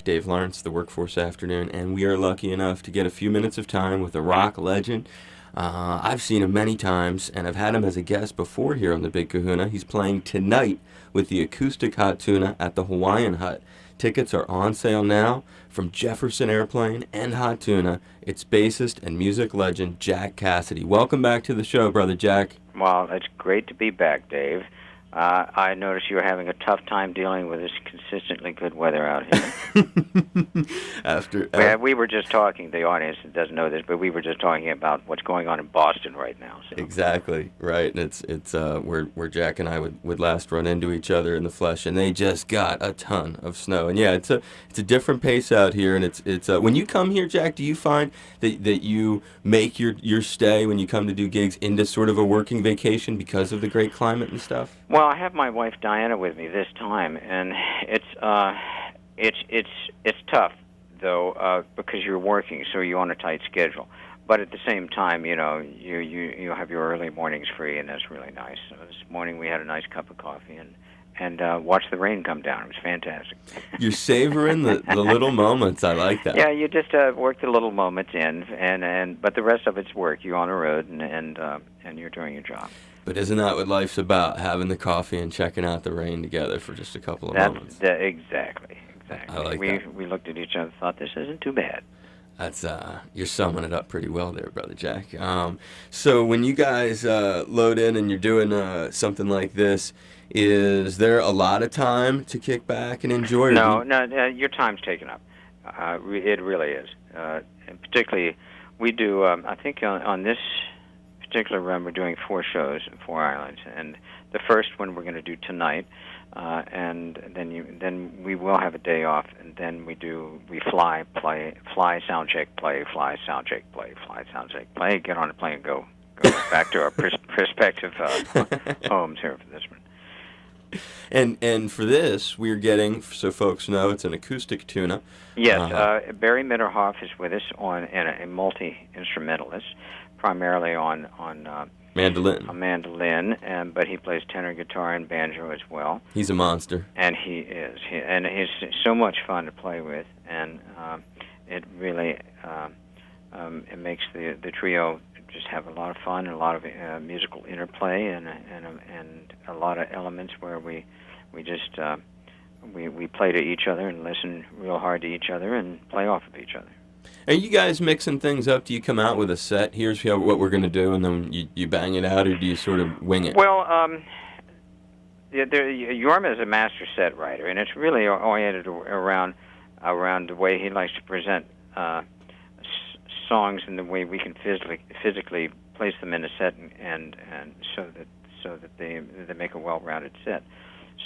Dave Lawrence, the Workforce Afternoon, and we are lucky enough to get a few minutes of time with a rock legend. I've seen him many times, and I've had him as a guest before here on the Big Kahuna. He's playing tonight with the acoustic Hot Tuna at the Hawaiian Hut. Tickets are on sale now from Jefferson Airplane and Hot Tuna. It's bassist and music legend Jack Casady. Welcome back to the show, Brother Jack. Well, it's great to be back, Dave. I noticed you were having a tough time dealing with this consistently good weather out here. We were just talking, the audience doesn't know this, but we were just talking about what's going on in Boston right now. So. Exactly, right. And it's where Jack and I would last run into each other in the flesh, and they just got a ton of snow. And yeah, it's a different pace out here, and it's when you come here, Jack, do you find that you make your stay when you come to do gigs into sort of a working vacation because of the great climate and stuff? Well, I have my wife Diana with me this time, and it's tough though because you're working, so you're on a tight schedule. But at the same time, you have your early mornings free, and that's really nice. So this morning we had a nice cup of coffee and watched the rain come down. It was fantastic. You're savoring the little moments. I like that. Yeah, you just work the little moments in, but the rest of it's work. You're on the road, and you're doing your job. But isn't that what life's about? Having the coffee and checking out the rain together for just a couple of moments. Exactly. I like that. We looked at each other and thought, this isn't too bad. That's you're summing it up pretty well there, Brother Jack. So when you guys load in and you're doing something like this, is there a lot of time to kick back and enjoy? No, your time's taken up. It really is. And particularly, we do, I think on this particular run, we're doing 4 shows in 4 islands, and the first one we're going to do tonight, and then we will have a day off, and then we fly, sound check, play, fly, sound check, play, fly, sound check, play, get on a plane and go back to our prospective homes here for this one. And for this, we're getting, so folks know, it's an acoustic tuna. Yes, Barry Mitterhoff is with us a multi-instrumentalist, primarily on mandolin. A mandolin, but he plays tenor guitar and banjo as well. He's a monster. And he is. He's so much fun to play with, and it really it makes the trio just have a lot of fun and a lot of musical interplay and a lot of elements where we just we play to each other and listen real hard to each other and play off of each other. Are you guys mixing things up? Do you come out with a set? Here's what we're going to do, and then you bang it out, or do you sort of wing it? Well, Yorma is a master set writer, and it's really oriented around the way he likes to present songs and the way we can physically place them in a set, and so that they make a well-rounded set.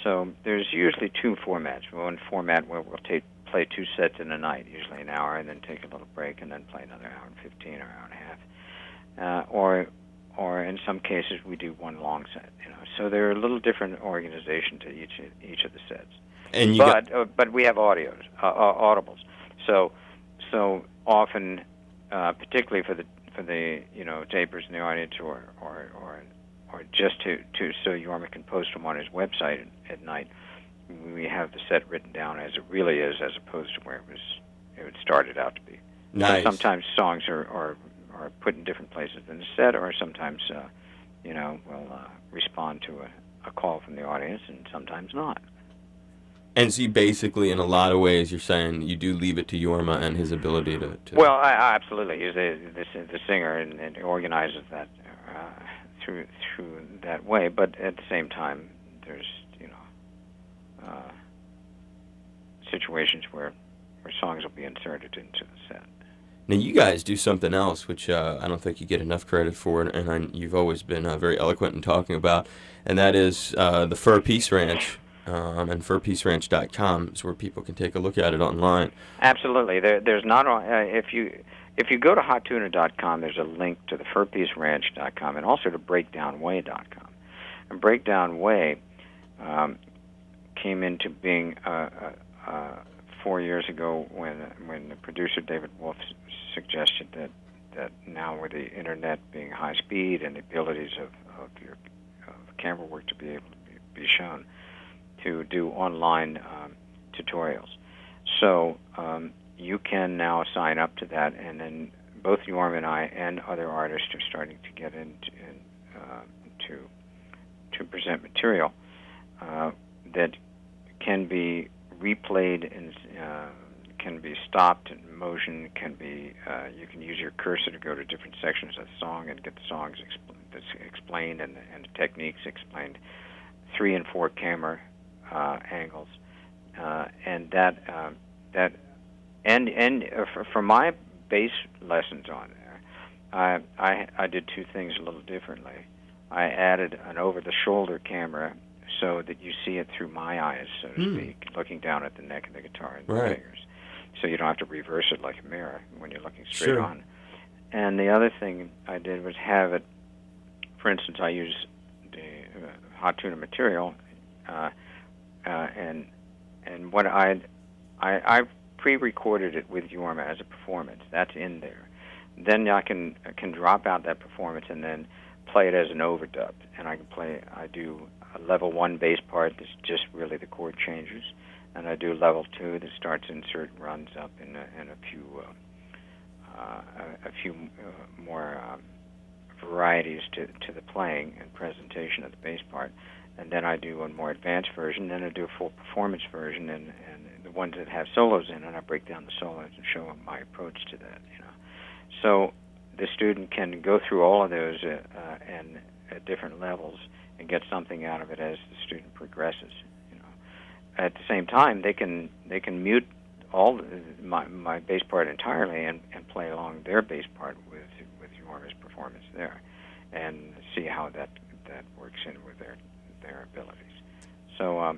So there's usually 2 formats. One format where we'll play 2 sets in a night, usually an hour, and then take a little break, and then play another hour and 15 or hour and a half. Or in some cases we do one long set. So they're a little different organization to each of the sets. And but we have audibles. So often, particularly for the tapers in the audience, or just to so Yorma can post them on his website at night. We have the set written down as it really is, as opposed to where it started out to be. Nice. So sometimes songs are put in different places in the set, or sometimes we'll respond to a call from the audience, and sometimes not. And so you basically, in a lot of ways, you're saying you do leave it to Yorma and his ability to... Well, absolutely. He's the singer, and organizes that through that way. But at the same time, there's situations where songs will be inserted into the set. Now, you guys do something else, which I don't think you get enough credit for, and you've always been very eloquent in talking about, and that is the Fur Peace Ranch. And furpeaceranch.com is where people can take a look at it online. Absolutely. There's not if you go to hottuna.com, there's a link to the furpeaceranch.com and also to breakdownway.com. And Breakdown Way came into being 4 years ago when the producer David Wolf suggested that now with the internet being high speed and the abilities of camera work to be able to be shown, to do online tutorials. So you can now sign up to that, and then both Yorm and I and other artists are starting to get into to present material that can be replayed and can be stopped in motion. Can be you can use your cursor to go to different sections of the song and get the songs explained and the techniques explained, 3 and 4 camera angles, and for my bass lessons on there, I did 2 things a little differently. I added an over-the-shoulder camera so that you see it through my eyes, so to speak, looking down at the neck of the guitar and the fingers. So you don't have to reverse it like a mirror when you're looking straight on. And the other thing I did was have it, for instance, I use the hot tuna material, and what I pre-recorded it with Yorma as a performance. That's in there. Then I can drop out that performance and then play it as an overdub. And I do a level 1 bass part that's just really the chord changes, and I do level 2 that starts insert runs up in a few more varieties to the playing and presentation of the bass part. And then I do a more advanced version, then I do a full performance version, and the ones that have solos in it, I break down the solos and show them my approach to that, So the student can go through all of those and at different levels and get something out of it as the student progresses, At the same time, they can mute all my bass part entirely and play along their bass part with Yorma's performance there, and see how that works in with their abilities. So,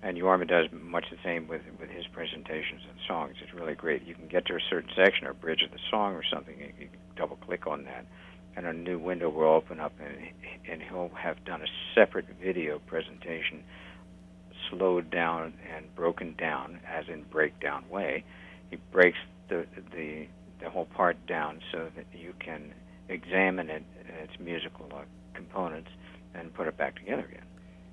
and Yorma does much the same with his presentations and songs. It's really great. You can get to a certain section or bridge of the song or something, you can double-click on that, and a new window will open up, and he'll have done a separate video presentation, slowed down and broken down, as in breakdown way. He breaks the whole part down so that you can examine its musical components and put it back together again.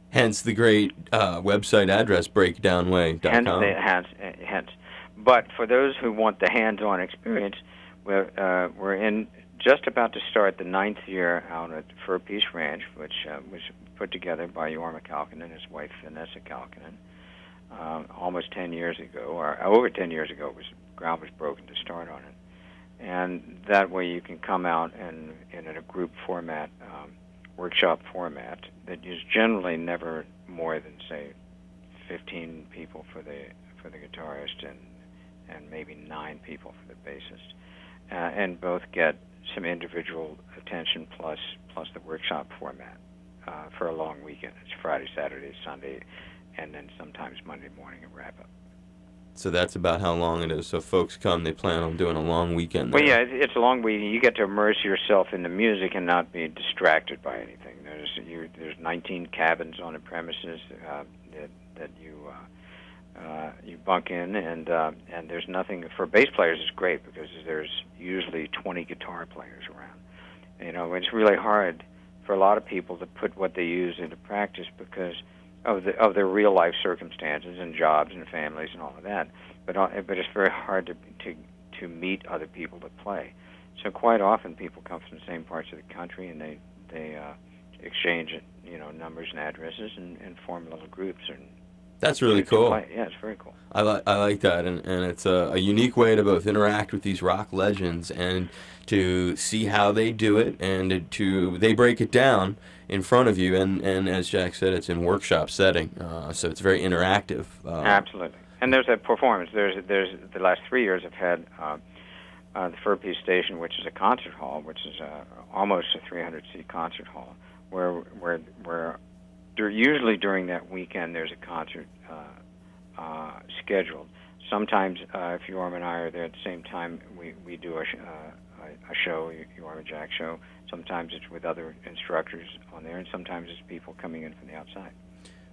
Hence the great website address, breakdownway.com. Hence. But for those who want the hands-on experience, we're in just about to start the 9th year out at Fur Peace Ranch, which was put together by Yorma Kalkinen and his wife Vanessa Kalkinen almost 10 years ago, or over 10 years ago. Ground was broken to start on it, and that way you can come out and in a group format, workshop format that is generally never more than, say, 15 people for the guitarist and maybe 9 people for the bassist, and both get some individual attention plus the workshop format for a long weekend. It's Friday, Saturday, Sunday, and then sometimes Monday morning a wrap-up. So that's about how long it is. So folks come, they plan on doing a long weekend there. Well, yeah, it's a long weekend. You get to immerse yourself in the music and not be distracted by anything. There's 19 cabins on the premises that you bunk in, and there's nothing for bass players. It's great because there's usually 20 guitar players around. It's really hard for a lot of people to put what they use into practice because of their real life circumstances and jobs and families and all of that. But it's very hard to meet other people to play. So quite often people come from the same parts of the country, and they exchange numbers and addresses and form little groups. And that's really cool. Yeah, it's very cool. I like that, and it's a unique way to both interact with these rock legends and to see how they do it, and they break it down in front of you, and as Jack said, it's in workshop setting, so it's very interactive. Absolutely. And there's a performance. There's the last 3 years I've had the Fur Peace Station, which is a concert hall, which is almost a 300-seat concert hall, where usually during that weekend there's a concert scheduled. Sometimes if Yorm and I are there at the same time, we do a show, Yorm and Jack show. Sometimes it's with other instructors on there, and sometimes it's people coming in from the outside.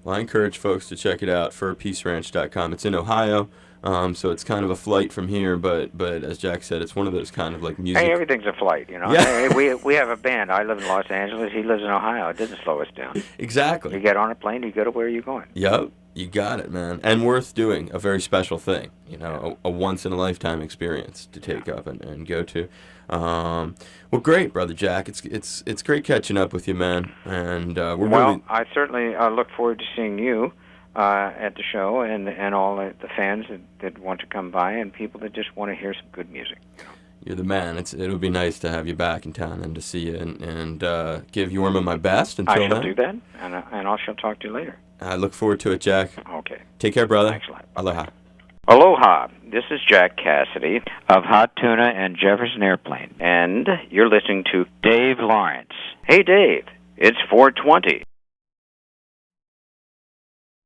Well, I encourage folks to check it out, furpeaceranch.com. It's in Ohio, so it's kind of a flight from here, but as Jack said, it's one of those kind of like music. Hey, everything's a flight, Yeah. Hey, we have a band. I live in Los Angeles. He lives in Ohio. It doesn't slow us down. Exactly. You get on a plane, you go to where you're going. Yep. You got it, man. And worth doing. A very special thing. You know, a once-in-a-lifetime experience to take up and go to. Well, great, Brother Jack. It's great catching up with you, man. And I certainly look forward to seeing you at the show and all the fans that want to come by and people that just want to hear some good music. You know. You're the man. It'll be nice to have you back in town and to see you and give Yorma my best until then. I shall do that, and I shall talk to you later. I look forward to it, Jack. Okay. Take care, brother. Thanks a lot. Aloha. Aloha. This is Jack Casady of Hot Tuna and Jefferson Airplane, and you're listening to Dave Lawrence. Hey, Dave. It's 4:20.